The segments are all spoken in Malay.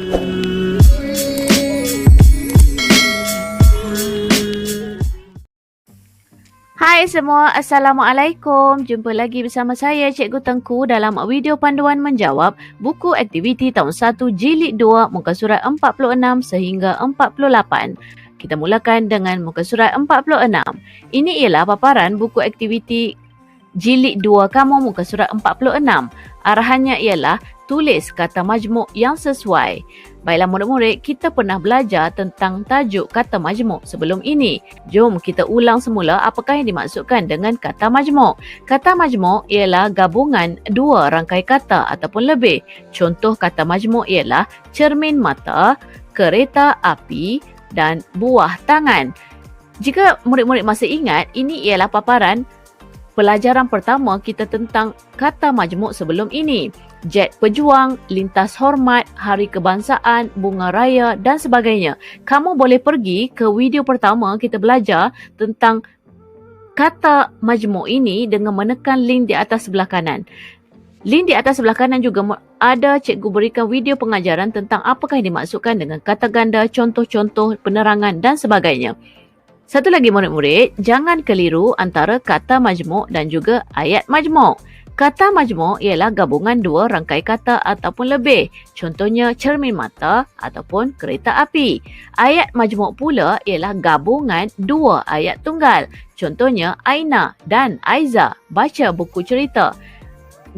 Hai semua, Assalamualaikum. Jumpa lagi bersama saya Cikgu Tengku dalam video panduan menjawab buku aktiviti tahun 1 jilid 2 muka surat 46 sehingga 48. Kita mulakan dengan muka surat 46. Ini ialah paparan buku aktiviti jilid 2 kamu muka surat 46. Arahannya ialah tulis kata majmuk yang sesuai. Baiklah murid-murid, kita pernah belajar tentang tajuk kata majmuk sebelum ini. Jom kita ulang semula apakah yang dimaksudkan dengan kata majmuk. Kata majmuk ialah gabungan dua rangkai kata ataupun lebih. Contoh kata majmuk ialah cermin mata, kereta api dan buah tangan. Jika murid-murid masih ingat, ini ialah paparan pelajaran pertama kita tentang kata majmuk sebelum ini. Jet pejuang, lintas hormat, hari kebangsaan, bunga raya dan sebagainya. Kamu boleh pergi ke video pertama kita belajar tentang kata majmuk ini dengan menekan link di atas sebelah kanan. Link di atas sebelah kanan juga ada cikgu berikan video pengajaran tentang apakah yang dimaksudkan dengan kata ganda, contoh-contoh, penerangan dan sebagainya. Satu lagi murid-murid, jangan keliru antara kata majmuk dan juga ayat majmuk. Kata majmuk ialah gabungan dua rangkai kata ataupun lebih. Contohnya cermin mata ataupun kereta api. Ayat majmuk pula ialah gabungan dua ayat tunggal. Contohnya Aina dan Aiza baca buku cerita.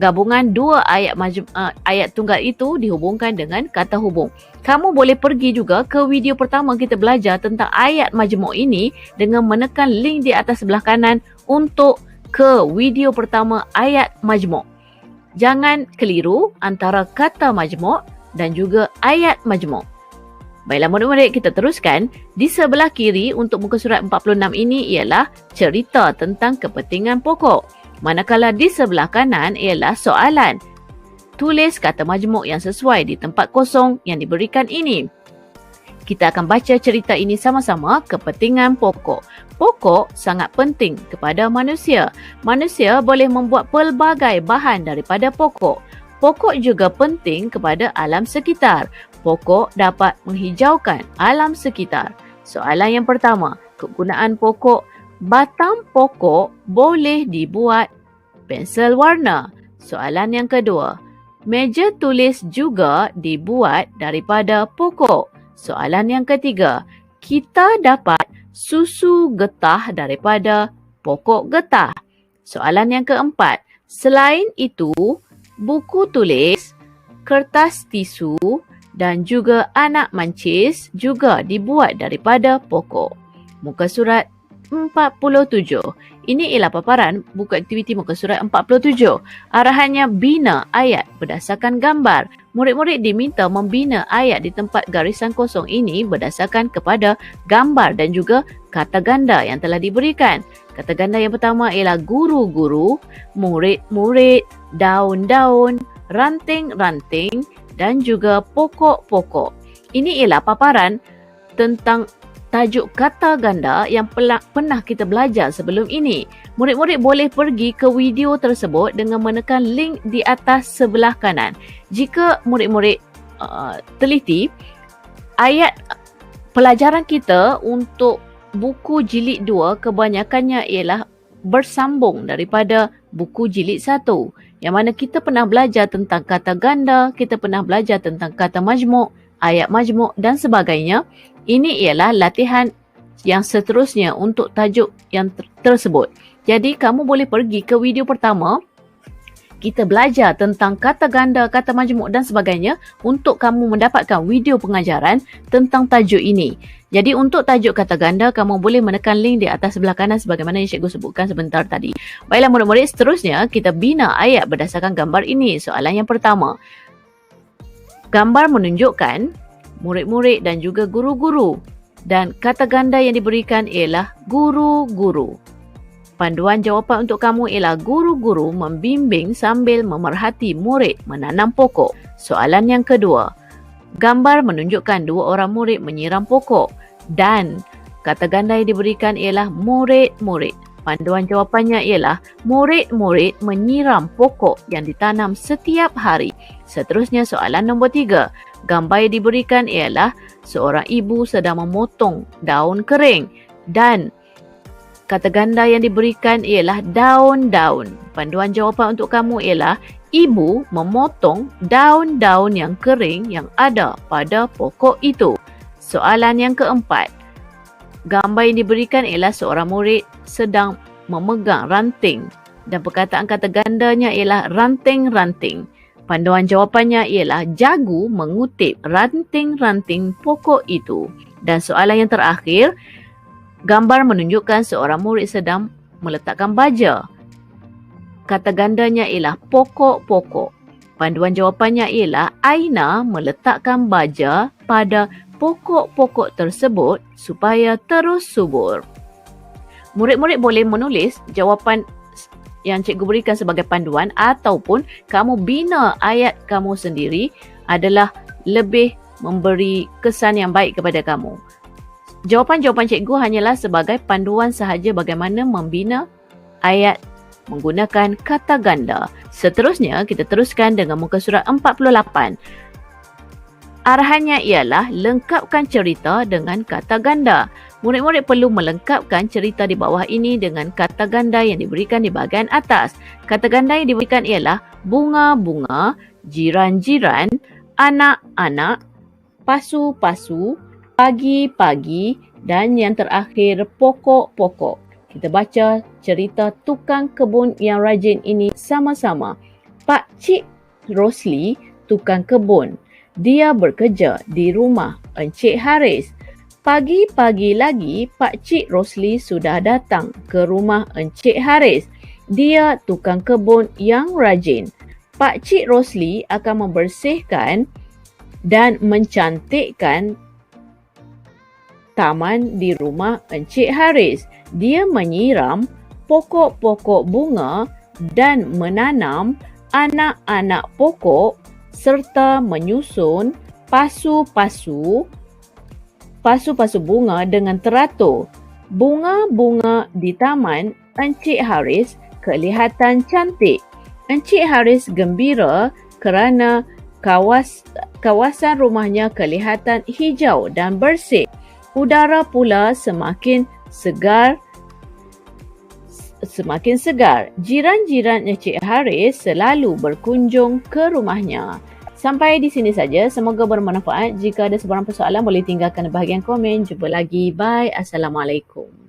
Gabungan dua ayat tunggal itu dihubungkan dengan kata hubung. Kamu boleh pergi juga ke video pertama kita belajar tentang ayat majmuk ini dengan menekan link di atas sebelah kanan untuk ke video pertama ayat majmuk. Jangan keliru antara kata majmuk dan juga ayat majmuk. Baiklah murid-murid, kita teruskan. Di sebelah kiri untuk muka surat 46 ini ialah cerita tentang kepentingan pokok. Manakala di sebelah kanan ialah soalan. Tulis kata majmuk yang sesuai di tempat kosong yang diberikan ini. Kita akan baca cerita ini sama-sama, kepentingan pokok. Pokok sangat penting kepada manusia. Manusia boleh membuat pelbagai bahan daripada pokok. Pokok juga penting kepada alam sekitar. Pokok dapat menghijaukan alam sekitar. Soalan yang pertama, kegunaan pokok. Batang pokok boleh dibuat pensel warna. Soalan yang kedua, meja tulis juga dibuat daripada pokok. Soalan yang ketiga, kita dapat susu getah daripada pokok getah. Soalan yang keempat, selain itu, buku tulis, kertas tisu dan juga anak mancis juga dibuat daripada pokok. Muka surat 47. Ini ialah paparan buku aktiviti muka surat 47. Arahannya bina ayat berdasarkan gambar. Murid-murid diminta membina ayat di tempat garisan kosong ini berdasarkan kepada gambar dan juga kata ganda yang telah diberikan. Kata ganda yang pertama ialah guru-guru, murid-murid, daun-daun, ranting-ranting dan juga pokok-pokok. Ini ialah paparan tentang tajuk kata ganda yang pernah kita belajar sebelum ini. Murid-murid boleh pergi ke video tersebut dengan menekan link di atas sebelah kanan. Jika murid-murid teliti, ayat pelajaran kita untuk buku jilid 2 kebanyakannya ialah bersambung daripada buku jilid 1. Yang mana kita pernah belajar tentang kata ganda, kita pernah belajar tentang kata majmuk, ayat majmuk dan sebagainya. Ini ialah latihan yang seterusnya untuk tajuk yang tersebut. Jadi kamu boleh pergi ke video pertama. Kita belajar tentang kata ganda, kata majmuk dan sebagainya untuk kamu mendapatkan video pengajaran tentang tajuk ini. Jadi untuk tajuk kata ganda, kamu boleh menekan link di atas sebelah kanan sebagaimana yang cikgu sebutkan sebentar tadi. Baiklah murid-murid, seterusnya kita bina ayat berdasarkan gambar ini. Soalan yang pertama. Gambar menunjukkan murid-murid dan juga guru-guru. Dan kata ganda yang diberikan ialah guru-guru. Panduan jawapan untuk kamu ialah guru-guru membimbing sambil memerhati murid menanam pokok. Soalan yang kedua. Gambar menunjukkan dua orang murid menyiram pokok. Dan kata ganda yang diberikan ialah murid-murid. Panduan jawapannya ialah murid-murid menyiram pokok yang ditanam setiap hari. Seterusnya soalan nombor 3. Gambar yang diberikan ialah seorang ibu sedang memotong daun kering dan kata ganda yang diberikan ialah daun-daun. Panduan jawapan untuk kamu ialah ibu memotong daun-daun yang kering yang ada pada pokok itu. Soalan yang keempat. Gambar yang diberikan ialah seorang murid sedang memegang ranting dan perkataan kata gandanya ialah ranting-ranting. Panduan jawapannya ialah jagu mengutip ranting-ranting pokok itu. Dan soalan yang terakhir, gambar menunjukkan seorang murid sedang meletakkan baja. Kata gandanya ialah pokok-pokok. Panduan jawapannya ialah Aina meletakkan baja pada pokok-pokok tersebut supaya terus subur. Murid-murid boleh menulis jawapan yang cikgu berikan sebagai panduan ataupun kamu bina ayat kamu sendiri adalah lebih memberi kesan yang baik kepada kamu. Jawapan-jawapan cikgu hanyalah sebagai panduan sahaja bagaimana membina ayat menggunakan kata ganda. Seterusnya, kita teruskan dengan muka surat 48. Arahannya ialah lengkapkan cerita dengan kata ganda. Murid-murid perlu melengkapkan cerita di bawah ini dengan kata ganda yang diberikan di bahagian atas. Kata ganda yang diberikan ialah bunga-bunga, jiran-jiran, anak-anak, pasu-pasu, pagi-pagi dan yang terakhir pokok-pokok. Kita baca cerita tukang kebun yang rajin ini sama-sama. Pak Cik Rosli, tukang kebun. Dia bekerja di rumah Encik Haris. Pagi-pagi lagi, Pak Cik Rosli sudah datang ke rumah Encik Haris. Dia tukang kebun yang rajin. Pak Cik Rosli akan membersihkan dan mencantikkan taman di rumah Encik Haris. Dia menyiram pokok-pokok bunga dan menanam anak-anak pokok serta menyusun pasu-pasu bunga dengan teratur. Bunga-bunga di taman Encik Haris kelihatan cantik. Encik Haris gembira kerana kawasan rumahnya kelihatan hijau dan bersih. Udara pula semakin segar. Jiran-jiran Encik Haris selalu berkunjung ke rumahnya. Sampai di sini saja. Semoga bermanfaat. Jika ada sebarang persoalan boleh tinggalkan di bahagian komen. Jumpa lagi. Bye. Assalamualaikum.